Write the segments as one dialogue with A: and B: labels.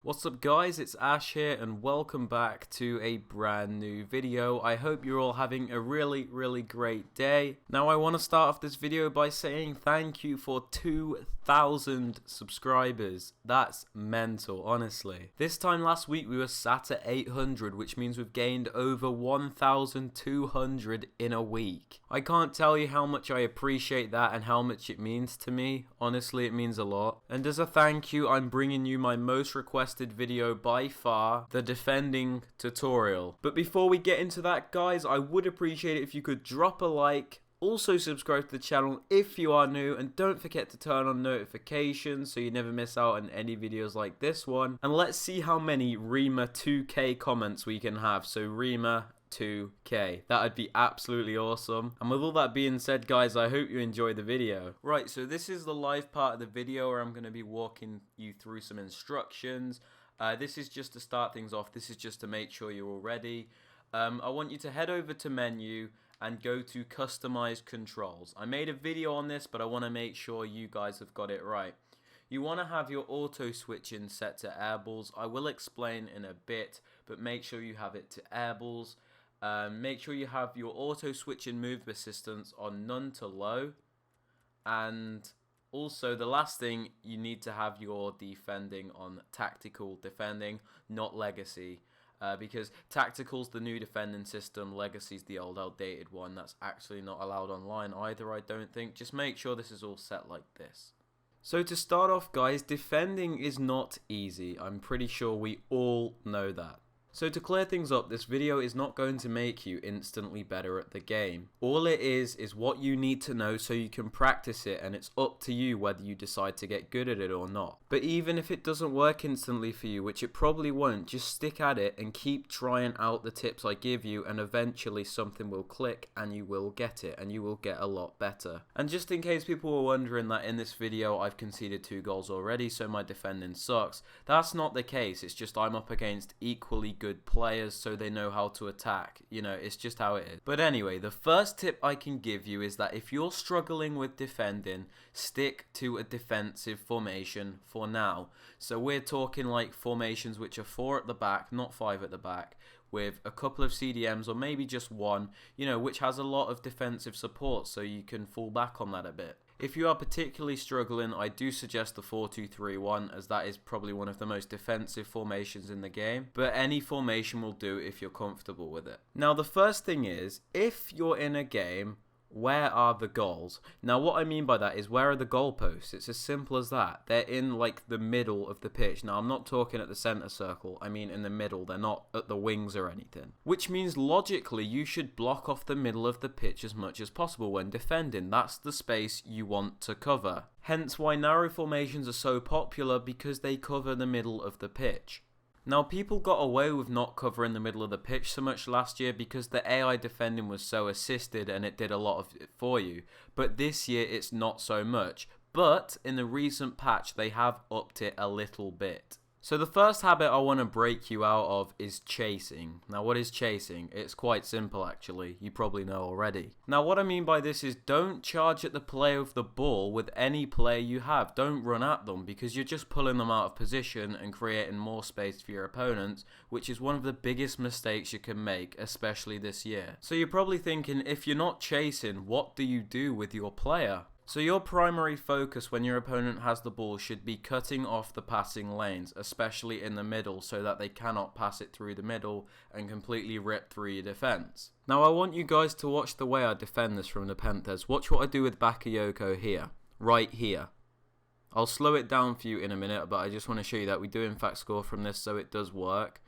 A: What's up guys, it's Ash here and welcome back to a brand new video. I hope you're all having a really great day. Now I want to start off this video by saying thank you for 2,000 subscribers. That's mental, honestly. This time last week we were sat at 800, which means we've gained over 1,200 in a week. I can't tell you how much I appreciate that and how much it means to me. Honestly, it means a lot. And as a thank you, I'm bringing you my most requested video by far, the defending tutorial. But before we get into that guys, I would appreciate it if you could drop a like, also subscribe to the channel if you are new, and don't forget to turn on notifications so you never miss out on any videos like this one. And let's see how many Rema 2K comments we can have. So Rema 2K. That would be absolutely awesome. And with all that being said guys, I hope you enjoy the video. Right, so this is the live part of the video where I'm going to be walking you through some instructions. This is just to start things off. This is just to make sure you're all ready. I want you to head over to menu and go to customize controls. I made a video on this, but I want to make sure you guys have got it right. You want to have your auto switching set to airballs. I will explain in a bit, but make sure you have it to airballs. Make sure you have your auto switching move assistance on none to low, and also the last thing, you need to have your defending on tactical defending, not legacy, because tactical's the new defending system, legacy's the old outdated one. That's actually not allowed online either, I don't think. Just make sure this is all set like this. So to start off guys, defending is not easy. I'm pretty sure we all know that. So to clear things up, this video is not going to make you instantly better at the game. All it is what you need to know so you can practice it, and it's up to you whether you decide to get good at it or not. But even if it doesn't work instantly for you, which it probably won't, just stick at it and keep trying out the tips I give you, and eventually something will click and you will get it and you will get a lot better. And just in case people were wondering that in this video I've conceded 2 goals already, so my defending sucks, that's not the case. It's just I'm up against equally good players, so they know how to attack. You know, it's just how it is. But anyway, the first tip I can give you is that if you're struggling with defending, stick to a defensive formation for now. So we're talking like formations which are 4 at the back, not 5 at the back, with a couple of CDMs or maybe just one, you know, which has a lot of defensive support, so you can fall back on that a bit. If you are particularly struggling, I do suggest the 4-2-3-1, as that is probably one of the most defensive formations in the game, but any formation will do if you're comfortable with it. Now the first thing is, if you're in a game, where are the goals? Now what I mean by that is, where are the goalposts? It's as simple as that. They're in like the middle of the pitch. Now I'm not talking at the center circle, I mean in the middle. They're not at the wings or anything. Which means logically you should block off the middle of the pitch as much as possible when defending. That's the space you want to cover. Hence why narrow formations are so popular, because they cover the middle of the pitch. Now people got away with not covering the middle of the pitch so much last year because the AI defending was so assisted and it did a lot of it for you. But this year it's not so much. But in the recent patch they have upped it a little bit. So the first habit I want to break you out of is chasing. Now what is chasing? It's quite simple actually, you probably know already. Now what I mean by this is, don't charge at the player with the ball with any player you have. Don't run at them, because you're just pulling them out of position and creating more space for your opponents, which is one of the biggest mistakes you can make, especially this year. So you're probably thinking, if you're not chasing, what do you do with your player? So your primary focus when your opponent has the ball should be cutting off the passing lanes, especially in the middle, so that they cannot pass it through the middle and completely rip through your defense. Now I want you guys to watch the way I defend this from nepenthez. Watch what I do with Bakayoko here, right here. I'll slow it down for you in a minute, but I just want to show you that we do in fact score from this, so it does work.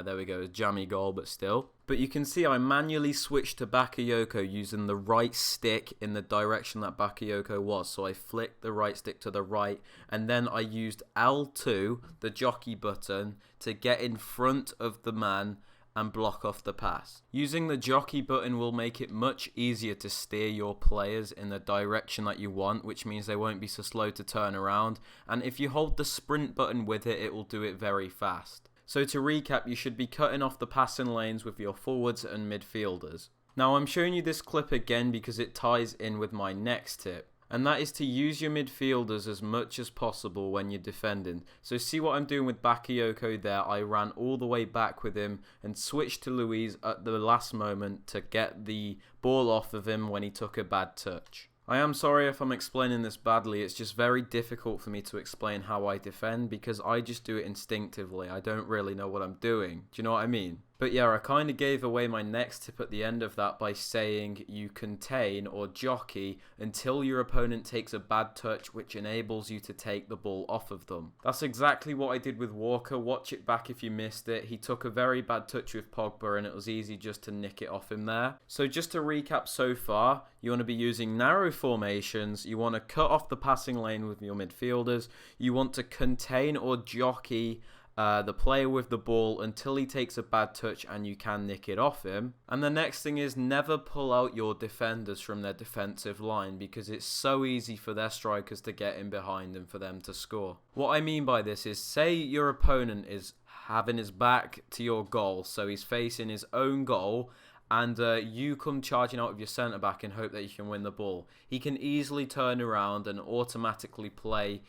A: There we go, jammy goal, but still. But you can see I manually switched to Bakayoko using the right stick in the direction that Bakayoko was. So I flicked the right stick to the right, and then I used L2, the jockey button, to get in front of the man and block off the pass. Using the jockey button will make it much easier to steer your players in the direction that you want, which means they won't be so slow to turn around. And if you hold the sprint button with it, it will do it very fast. So to recap, you should be cutting off the passing lanes with your forwards and midfielders. Now I'm showing you this clip again because it ties in with my next tip. And that is to use your midfielders as much as possible when you're defending. So see what I'm doing with Bakayoko there. I ran all the way back with him and switched to Luis at the last moment to get the ball off of him when he took a bad touch. I am sorry if I'm explaining this badly. It's just very difficult for me to explain how I defend because I just do it instinctively. I don't really know what I'm doing. Do you know what I mean? But yeah, I kind of gave away my next tip at the end of that by saying you contain or jockey until your opponent takes a bad touch, which enables you to take the ball off of them. That's exactly what I did with Walker. Watch it back if you missed it. He took a very bad touch with Pogba and it was easy just to nick it off him there. So just to recap so far, you want to be using narrow formations, you want to cut off the passing lane with your midfielders, you want to contain or jockey the player with the ball until he takes a bad touch and you can nick it off him. And the next thing is never pull out your defenders from their defensive line because it's so easy for their strikers to get in behind and for them to score. What I mean by this is say your opponent is having his back to your goal, so he's facing his own goal, and you come charging out of your centre back and hope that you can win the ball. He can easily turn around and automatically play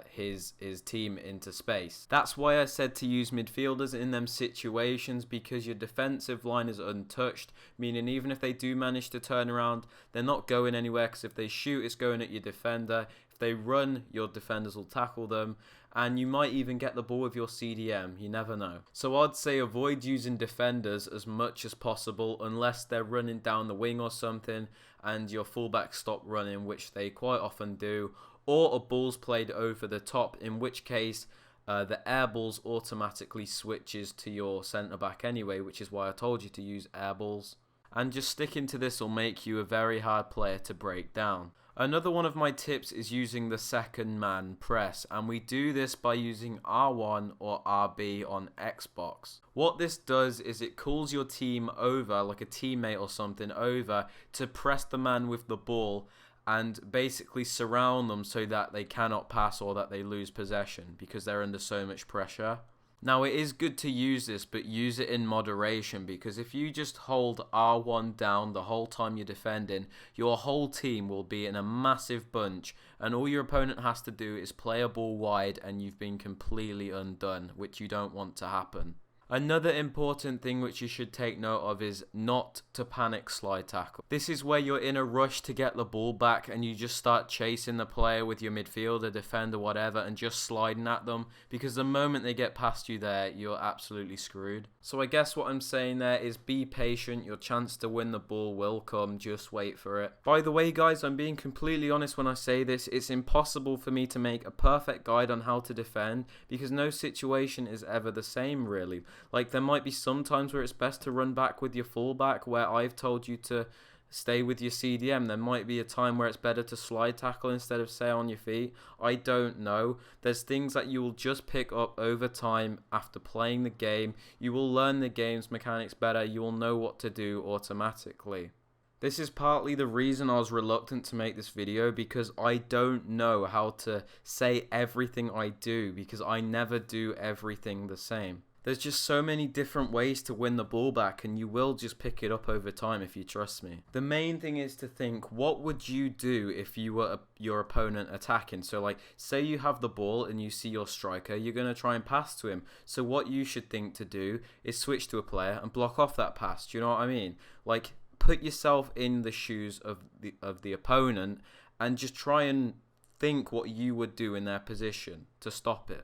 A: his team into space. That's why I said to use midfielders in them situations, because your defensive line is untouched, meaning even if they do manage to turn around, they're not going anywhere, because if they shoot, it's going at your defender. If they run, your defenders will tackle them, and you might even get the ball with your CDM. You never know. So I'd say avoid using defenders as much as possible unless they're running down the wing or something and your fullbacks stop running, which they quite often do, or a ball's played over the top, in which case the air balls automatically switches to your centre back anyway, which is why I told you to use air balls. And just sticking to this will make you a very hard player to break down. Another one of my tips is using the second man press, and we do this by using R1 or RB on Xbox. What this does is it calls your team over, like a teammate or something, over to press the man with the ball and basically surround them so that they cannot pass or that they lose possession because they're under so much pressure. Now it is good to use this, but use it in moderation, because if you just hold R1 down the whole time you're defending, your whole team will be in a massive bunch and all your opponent has to do is play a ball wide and you've been completely undone, which you don't want to happen. Another important thing which you should take note of is not to panic slide tackle. This is where you're in a rush to get the ball back and you just start chasing the player with your midfielder, defender, whatever, and just sliding at them, because the moment they get past you there, you're absolutely screwed. So I guess what I'm saying there is be patient. Your chance to win the ball will come. Just wait for it. By the way, guys, I'm being completely honest when I say this. It's impossible for me to make a perfect guide on how to defend because no situation is ever the same, really. Like, there might be some times where it's best to run back with your fullback, where I've told you to stay with your CDM. There might be a time where it's better to slide tackle instead of stay on your feet. I don't know. There's things that you will just pick up over time after playing the game. You will learn the game's mechanics better. You will know what to do automatically. This is partly the reason I was reluctant to make this video, because I don't know how to say everything I do, because I never do everything the same. There's just so many different ways to win the ball back, and you will just pick it up over time if you trust me. The main thing is to think, what would you do if you were your opponent attacking? So like, say you have the ball and you see your striker, you're going to try and pass to him. So what you should think to do is switch to a player and block off that pass. Do you know what I mean? Like, put yourself in the shoes of the opponent and just try and think what you would do in their position to stop it.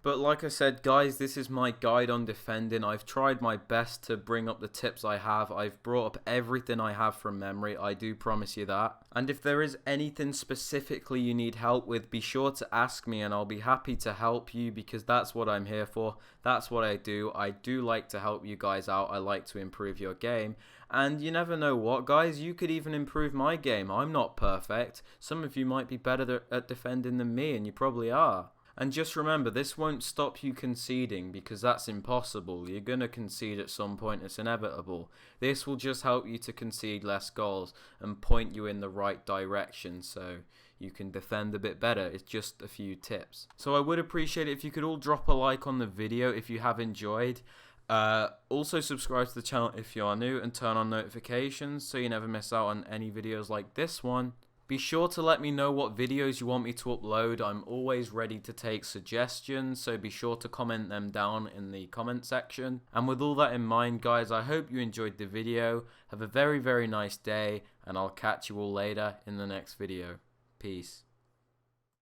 A: But like I said, guys, this is my guide on defending. I've tried my best to bring up the tips I have. I've brought up everything I have from memory. I do promise you that. And if there is anything specifically you need help with, be sure to ask me and I'll be happy to help you, because that's what I'm here for. That's what I do. I do like to help you guys out. I like to improve your game. And you never know what, guys, you could even improve my game. I'm not perfect. Some of you might be better at defending than me, and you probably are. And just remember, this won't stop you conceding, because that's impossible. You're going to concede at some point. It's inevitable. This will just help you to concede less goals and point you in the right direction so you can defend a bit better. It's just a few tips. So I would appreciate it if you could all drop a like on the video if you have enjoyed. Also subscribe to the channel if you are new and turn on notifications so you never miss out on any videos like this one. Be sure to let me know what videos you want me to upload. I'm always ready to take suggestions, so be sure to comment them down in the comment section. And with all that in mind, guys, I hope you enjoyed the video. Have a very, very nice day, and I'll catch you all later in the next video. Peace.